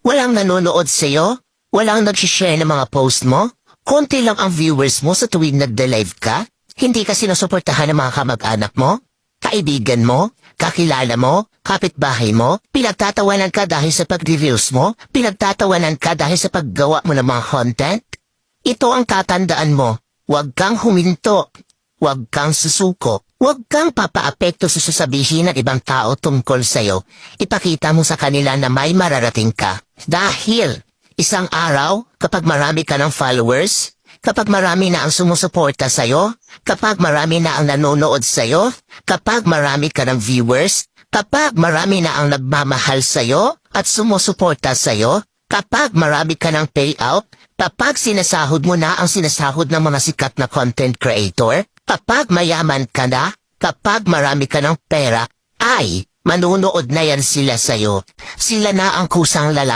Walang nanonood sa'yo? Walang nag-share ng mga post mo? Konti lang ang viewers mo sa tuwing nagde-live ka? Hindi ka sinusuportahan ng mga kamag-anak mo? Kaibigan mo? Kakilala mo? Kapitbahay mo? Pinagtatawanan ka dahil sa pag-reviews mo? Pinagtatawanan ka dahil sa paggawa mo ng mga content? Ito ang tatandaan mo. Huwag kang huminto. Huwag kang susuko. Huwag kang papaapekto sa sasabihin ng ibang tao tungkol sa'yo. Ipakita mo sa kanila na may mararating ka. Dahil isang araw, kapag marami ka ng followers, kapag marami na ang sumusuporta sa'yo, kapag marami na ang nanonood sa'yo, kapag marami ka ng viewers, kapag marami na ang nagmamahal sa'yo at sumusuporta sa'yo, kapag marami ka ng payout, kapag sinasahod mo na ang sinasahod ng mga sikat na content creator, kapag mayaman ka na, kapag marami ka ng pera, ay manunood na yan sila sa'yo. Sila na ang kusang lalaki.